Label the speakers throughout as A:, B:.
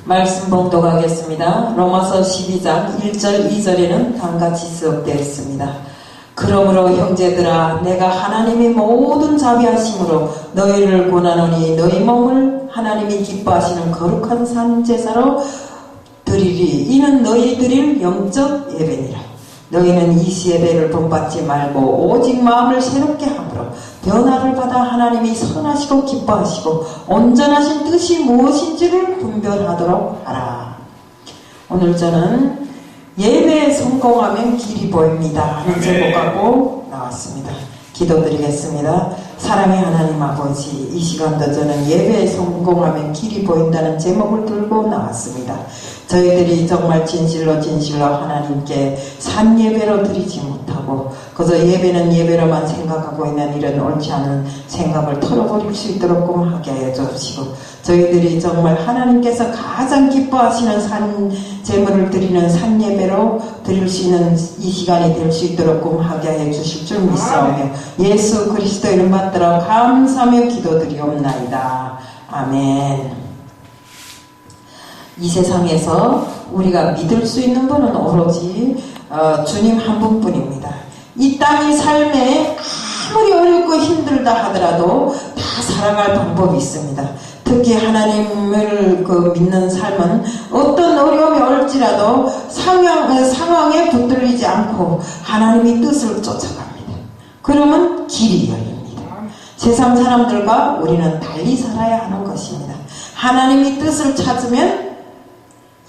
A: 말씀 봉독하겠습니다. 로마서 12장 1절 2절에는 다음같이 기록되어 있습니다. 그러므로 형제들아 내가 하나님의 모든 자비하심으로 너희를 권하노니 너희 몸을 하나님이 기뻐하시는 거룩한 산 제사로 드리리. 이는 너희 드릴 영적 예배니라. 너희는 이 예배를 본받지 말고 오직 마음을 새롭게 함으로 변화를 받아 하나님이 선하시고 기뻐하시고 온전하신 뜻이 무엇인지를 분별하도록 하라. 오늘 저는 예배에 성공하면 길이 보입니다 하는 제목하고 나왔습니다. 기도드리겠습니다. 사랑의 하나님 아버지, 이 시간도 저는 예배에 성공하면 길이 보인다는 제목을 들고 나왔습니다. 저희들이 정말 진실로 하나님께 산 예배로 드리지 못하고 그저 예배는 예배로만 생각하고 있는 이런 옳지 않은 생각을 털어버릴 수 있도록 하게 하여 주시고, 저희들이 정말 하나님께서 가장 기뻐하시는 산 제물을 드리는 산 예배로 드릴 수 있는 이 시간이 될 수 있도록 하게 하여 주실 줄 믿사오며 예수 그리스도 이름 받들어 감사하며 기도드리옵나이다. 아멘. 이 세상에서 우리가 믿을 수 있는 분은 오로지 주님 한 분뿐입니다. 이 땅의 삶에 아무리 어렵고 힘들다 하더라도 다 살아갈 방법이 있습니다. 특히 하나님을 믿는 삶은 어떤 어려움이 올지라도 상황에 붙들리지 않고 하나님의 뜻을 쫓아갑니다. 그러면 길이 열립니다. 세상 사람들과 우리는 달리 살아야 하는 것입니다. 하나님의 뜻을 찾으면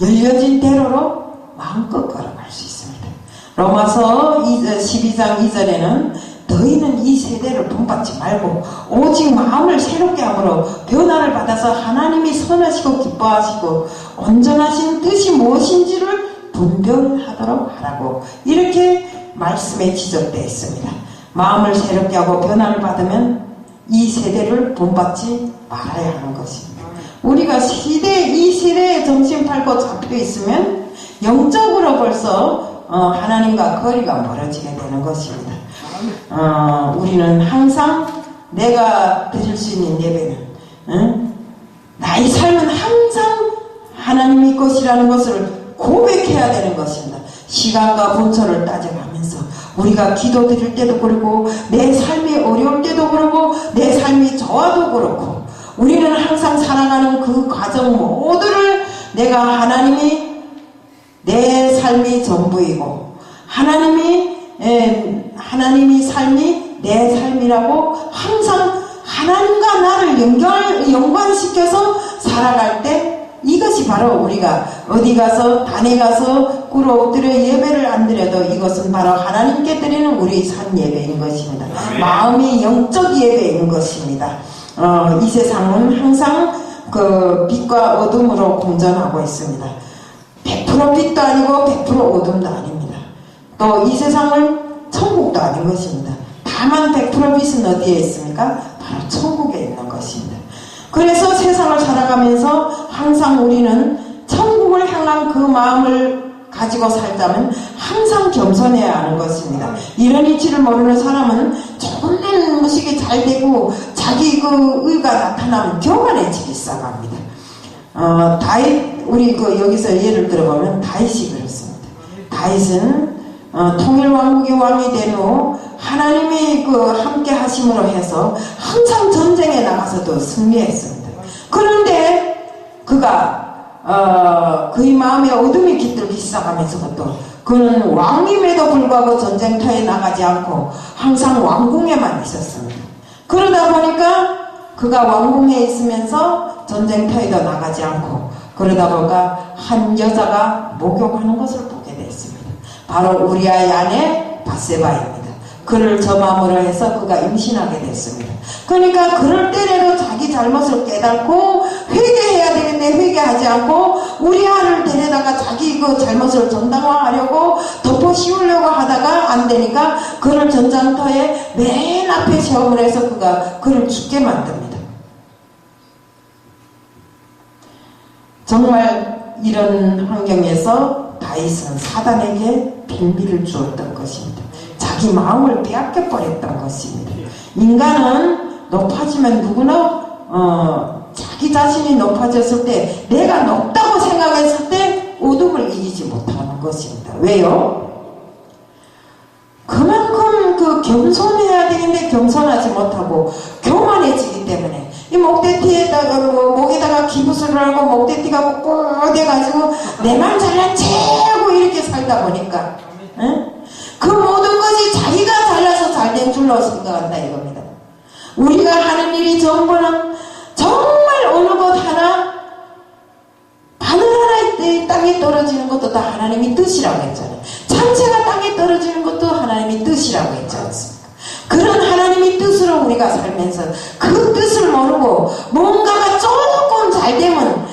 A: 열려진 대로로 마음껏 걸어갈 수 있습니다. 로마서 12장 2절에는 너희는 이 세대를 본받지 말고 오직 마음을 새롭게 함으로 변화를 받아서 하나님이 선하시고 기뻐하시고 온전하신 뜻이 무엇인지를 분별하도록 하라고 이렇게 말씀에 지적되어 있습니다. 마음을 새롭게 하고 변화를 받으면 이 세대를 본받지 말아야 하는 것입니다. 우리가 이 시대에 정신 팔고 잡혀 있으면 영적으로 벌써 하나님과 거리가 멀어지게 되는 것입니다. 우리는 항상 내가 드릴 수 있는 예배는 나의 삶은 항상 하나님의 것이라는 것을 고백해야 되는 것입니다. 시간과 분초를 따져가면서 우리가 기도 드릴 때도 그렇고 내 삶이 어려울 때도 그렇고 내 삶이 좋아도 그렇고 우리는 항상 살아가는 그 과정 모두를 내가 하나님이 내 삶이 전부이고 하나님이 삶이 내 삶이라고 항상 하나님과 나를 연관시켜서 살아갈 때 이것이 바로 우리가 어디 가서 단에 가서 꿇어 엎드려 예배를 안 드려도 이것은 바로 하나님께 드리는 우리 산 예배인 것입니다. 마음이 영적 예배인 것입니다. 이 세상은 항상 빛과 어둠으로 공존하고 있습니다. 100% 빛도 아니고 100% 어둠도 아닙니다. 또 이 세상은 천국도 아닌 것입니다. 다만 100% 빛은 어디에 있습니까? 바로 천국에 있는 것입니다. 그래서 세상을 살아가면서 항상 우리는 천국을 향한 그 마음을 가지고 살자면 항상 겸손해야 하는 것입니다. 이런 이치를 모르는 사람은 조금만 무식이 잘 되고 자기 의가 나타나면 교만해지기 시작합니다. 우리 여기서 예를 들어보면 다윗이 그렇습니다. 다윗은 통일왕국의 왕이 된 후 하나님이 함께 하심으로 해서 항상 전쟁에 나가서도 승리했습니다. 그런데 그가 그의 마음에 어둠이 깃들기 시작하면서부터 그는 왕임에도 불구하고 전쟁터에 나가지 않고 항상 왕궁에만 있었습니다. 그러다 보니까 그가 왕궁에 있으면서 전쟁터에도 나가지 않고 그러다 보니까 한 여자가 목욕하는 것을 보게 됐습니다. 바로 우리아의 아내 밧세바입니다. 그를 저맘으로 해서 그가 임신하게 됐습니다. 그러니까 그럴 때라도 자기 잘못을 깨닫고 회개해야 되는데 회개하지 않고 우리아를 데려다가 자기 잘못을 정당화하려고 덮어 씌우려고 하다가 안 되니까 그를 전장터에 맨 앞에 세움을 해서 그를 죽게 만듭니다. 정말 이런 환경에서 다윗은 사단에게 빌미를 주었던 것입니다. 자기 마음을 빼앗겨 버렸던 것입니다. 인간은 높아지면 누구나 자기 자신이 높아졌을 때 내가 높다고 생각합니다. 했을 때 어둠을 이기지 못하는 것입니다. 왜요? 그만큼 겸손해야 되는데 겸손하지 못하고 교만해지기 때문에 이 목대티에다가 목에다가 기부술을 하고 목대티가 꼴대가지고 내 말 잘난 체하고 이렇게 살다 보니까 그 모든 것이 자기가 잘나서 잘된 줄로 생각한다 이겁니다. 우리가 하는 일이 전부는 정말 어느 것 하나 바늘 하나 땅에 떨어지는 것도 다 하나님이 뜻이라고 했잖아요. 참새가 땅에 떨어지는 것도 하나님이 뜻이라고 했지 않습니까? 그런 하나님의 뜻으로 우리가 살면서 그 뜻을 모르고 뭔가가 조금 잘되면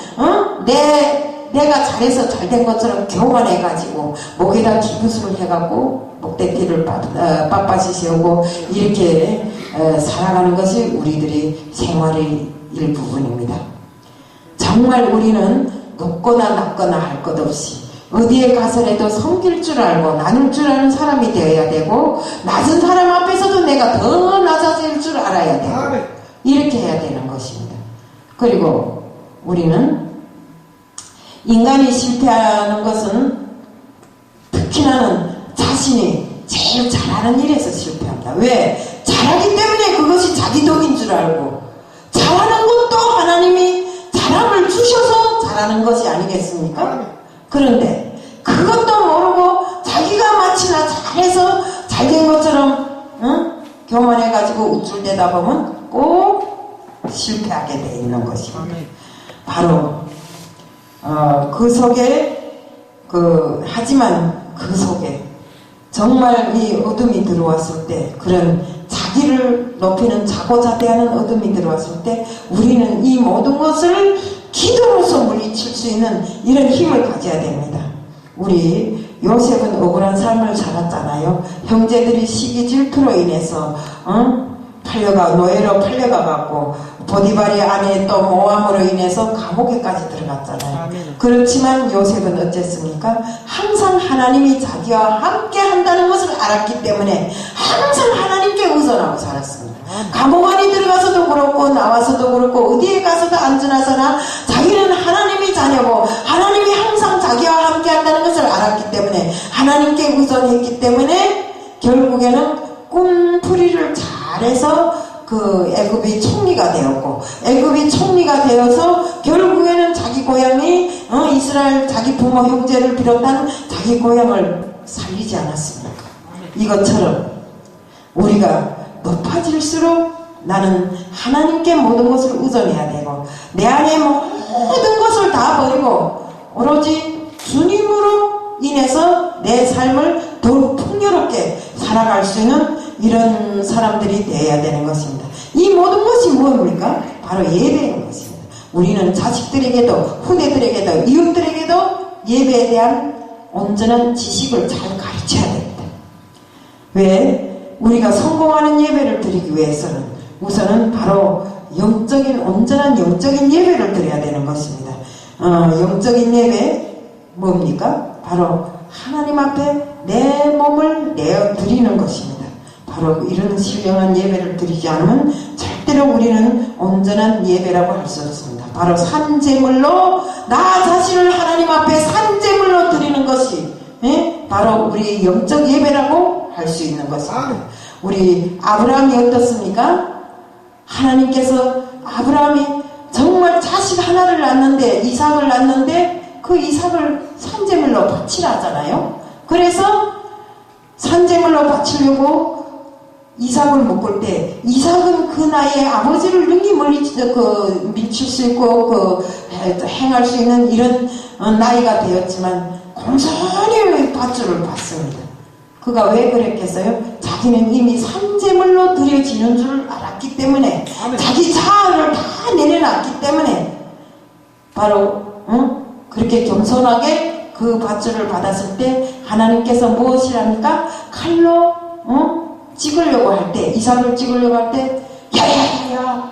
A: 내가 잘해서 잘된 것처럼 교만해가지고 목에다 기부술을 해갖고 목대기를 빳빳이 세우고 이렇게 살아가는 것이 우리들의 생활의 일부분입니다. 정말 우리는 높거나 낮거나 할 것 없이 어디에 가서라도 섬길 줄 알고 나눌 줄 아는 사람이 되어야 되고 낮은 사람 앞에서도 내가 더 낮아질 줄 알아야 되고 이렇게 해야 되는 것입니다. 그리고 우리는 인간이 실패하는 것은 특히나는 자신이 제일 잘하는 일에서 실패한다. 왜? 잘하기 때문에 그것이 자기 덕인 줄 알고 잘하는 것도 하나님이 잘함을 주셔서 잘하는 것이 아니겠습니까? 그런데 그것도 모르고 자기가 마치나 잘해서 잘된 것처럼 교만해가지고 우쭐대다 보면 꼭 실패하게 돼 있는 것입니다. 바로 그 속에 하지만 그 속에 정말 이 어둠이 들어왔을 때 그런 자기를 높이는 자고자대하는 어둠이 들어왔을 때 우리는 이 모든 것을 기도로서 물리칠 수 있는 이런 힘을 가져야 됩니다. 우리 요셉은 억울한 삶을 살았잖아요. 형제들이 시기 질투로 인해서 노예로 팔려가갖고 보디발의 아내 또 모함으로 인해서 감옥에까지 들어갔잖아요. 그렇지만 요셉은 어쨌습니까? 항상 하나님이 자기와 함께 한다는 것을 알았기 때문에 항상 하나님께 의존하고 살았습니다. 감옥 안에 들어가서도 그렇고 나와서도 그렇고 어디에 가서도 안전하거나 자기는 하나님의 자녀고 하나님이 항상 자기와 함께 한다는 것을 알았기 때문에 하나님께 의존했기 때문에 결국에는 꿈풀이를 잘해서 애굽의 총리가 되었고 애굽의 총리가 되어서 결국에는 자기 고향이 이스라엘 자기 부모 형제를 비롯한 자기 고향을 살리지 않았습니까? 이것처럼 우리가 높아질수록 나는 하나님께 모든 것을 의존해야 되고 내 안에 모든 것을 다 버리고 오로지 주님으로 인해서 내 삶을 더욱 풍요롭게 살아갈 수 있는 이런 사람들이 되어야 되는 것입니다. 이 모든 것이 무엇입니까? 바로 예배인 것입니다. 우리는 자식들에게도 후대들에게도 이웃들에게도 예배에 대한 온전한 지식을 잘 가르쳐야 됩니다. 왜? 우리가 성공하는 예배를 드리기 위해서는 우선은 바로 온전한 영적인 예배를 드려야 되는 것입니다. 영적인 예배 뭡니까? 바로 하나님 앞에 내 몸을 내어 드리는 것입니다. 바로 이런 신령한 예배를 드리지 않으면 절대로 우리는 온전한 예배라고 할 수 없습니다. 바로 산제물로 나 자신을 하나님 앞에 산제물로 드리는 것이 바로 우리의 영적 예배라고 할 수 있는 것입니다. 우리 아브라함이 어떻습니까? 하나님께서 아브라함이 정말 자식 하나를 낳는데 이삭을 낳는데 그 이삭을 산제물로 바치라 하잖아요. 그래서 산제물로 바치려고 이삭을 묶을 때 이삭은 그 나이에 아버지를 능히 밀칠 수 있고 행할 수 있는 이런 나이가 되었지만 공손히 밧줄을 받습니다. 그가 왜 그랬겠어요? 자기는 이미 산제물로 드려지는 줄 알았기 때문에 자기 자아를 다 내려놨기 때문에 바로 그렇게 겸손하게 그 밧줄을 받았을 때 하나님께서 무엇이랍니까? 칼로 찍으려고 할 때, 이삭을 찍으려고 할 때, 야야야야,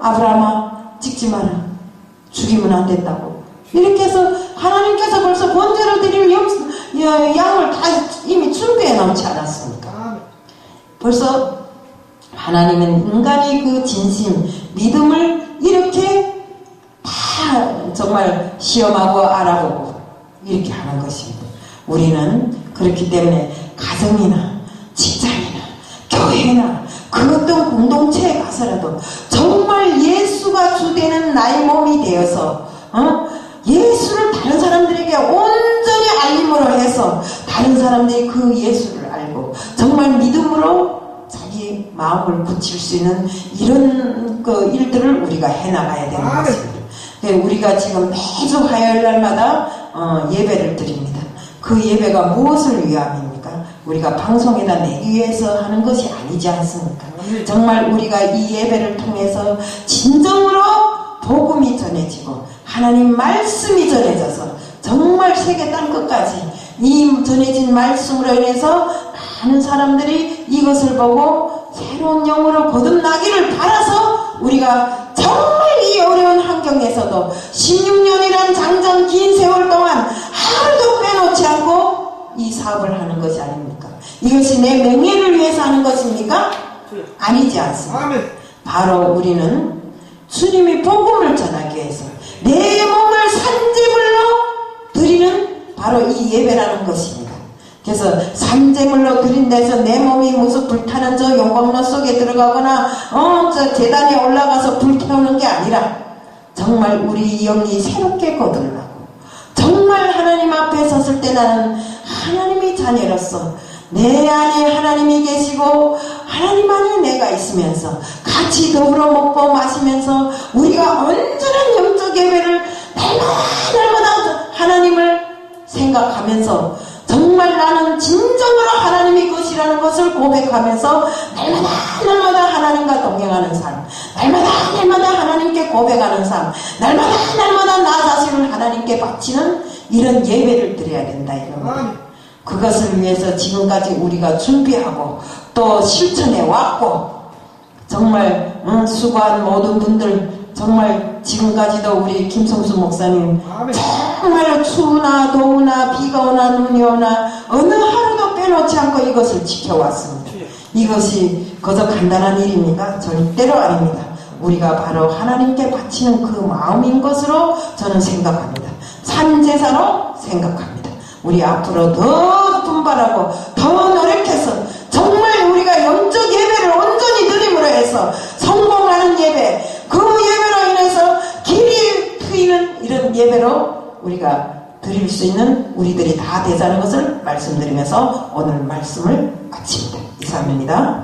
A: 아브라함아, 찍지 마라. 죽이면 안 된다고. 이렇게 해서 하나님께서 벌써 번제로 드릴 양을 다 이미 준비해 놓지 않았습니까? 벌써 하나님은 인간의 그 진심, 믿음을 이렇게 다 정말 시험하고 알아보고 이렇게 하는 것입니다. 우리는 그렇기 때문에 가정이나 직장이나 교회나 그 어떤 공동체에 가서라도 정말 예수가 주되는 나의 몸이 되어서 예수를 다른 사람들에게 온전히 알림으로 해서 다른 사람들이 그 예수를 알고 정말 믿음으로 자기 마음을 굳힐 수 있는 이런 그 일들을 우리가 해나가야 되는 것입니다. 우리가 지금 매주 화요일날마다 예배를 드립니다. 그 예배가 무엇을 위함입니까? 우리가 방송에다 내기 위해서 하는 것이 아니지 않습니까? 정말 우리가 이 예배를 통해서 진정으로 복음이 전해지고 하나님 말씀이 전해져서 정말 세계 땅끝까지 이 전해진 말씀으로 인해서 많은 사람들이 이것을 보고 새로운 영으로 거듭나기를 바라서 우리가 정말 이 어려운 환경에서도 16년이란 장장 긴 세월 동안 하루도 빼놓지 않고 이 사업을 하는 것이 아닙니까? 이것이 내 명예를 위해서 하는 것입니까? 아니지 않습니다. 바로 우리는 주님이 복음을 전하기 위해서 내 몸을 산제물로 드리는 바로 이 예배라는 것입니다. 그래서 산제물로 드린 데서 내 몸이 무슨 불타는 저 용광로 속에 들어가거나 저 계단에 올라가서 불태우는 게 아니라 정말 우리 영이 새롭게 거듭나고 정말 하나님 앞에 섰을 때 나는 하나님의 자녀로서 내 안에 하나님이 계시고 하나님 안에 내가 있으면서 같이 더불어 먹고 마시면서 우리가 온전한 영적 예배를 날마다 하나님을 생각하면서 정말 나는 진정으로 하나님이 것이라는 것을 고백하면서 날마다 하나님과 동행하는 삶, 날마다 하나님께 고백하는 삶, 날마다 나 자신을 하나님께 바치는 이런 예배를 드려야 된다 이런 거예요. 그것을 위해서 지금까지 우리가 준비하고 또 실천해 왔고 정말 수고한 모든 분들 정말 지금까지도 우리 김성수 목사님 정말 추우나 더우나 비가 오나 눈이 오나 어느 하루도 빼놓지 않고 이것을 지켜왔습니다. 이것이 그저 간단한 일입니까? 절대로 아닙니다. 우리가 바로 하나님께 바치는 그 마음인 것으로 저는 생각합니다. 산제사로 생각합니다. 우리 앞으로 더 분발하고 더 노력해서 정말 우리가 영적 예배를 온전히 드림으로 해서 성공하는 예배, 그 예배로 인해서 길이 트이는 이런 예배로 우리가 드릴 수 있는 우리들이 다 되자는 것을 말씀드리면서 오늘 말씀을 마칩니다. 이상입니다.